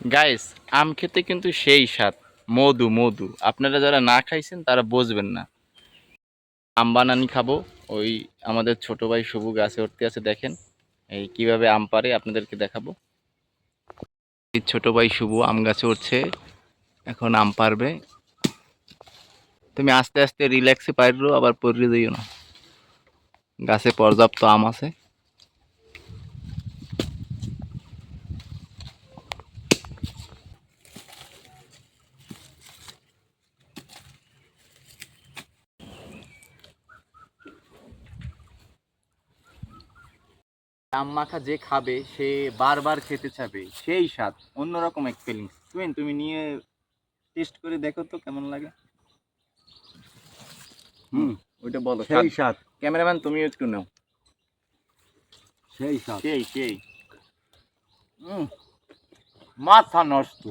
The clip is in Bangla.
গাইস, আম খেতে কিন্তু সেই স্বাদ। মধু মধু, আপনারা যারা না খাইছেন তারা বুঝবেন না। আম বানানি খাবো। ওই আমাদের ছোট ভাই শুভু গাছে উঠতে আছে, দেখেন এই কিভাবে আম পারে আপনাদেরকে দেখাবো। এই ছোট ভাই শুভু আম গাছে উঠছে, এখন আম পারবে। তুমি আস্তে আস্তে রিল্যাক্সে পারো, আবার পড়ে দিও না, গাছে পর্যাপ্ত আম আছে। আম মাখা যে খাবে সে বারবার খেতে চাবে, সেই স্বাদ, অন্যরকম এক ফিলিংস। তুমি নিয়ে টেস্ট করে দেখো তো কেমন লাগে। হুম, ওইটা বলো সেই স্বাদ। ক্যামেরাম্যান তুমি একটু নাও। সেই স্বাদ। সেই সেই মাথা নষ্ট।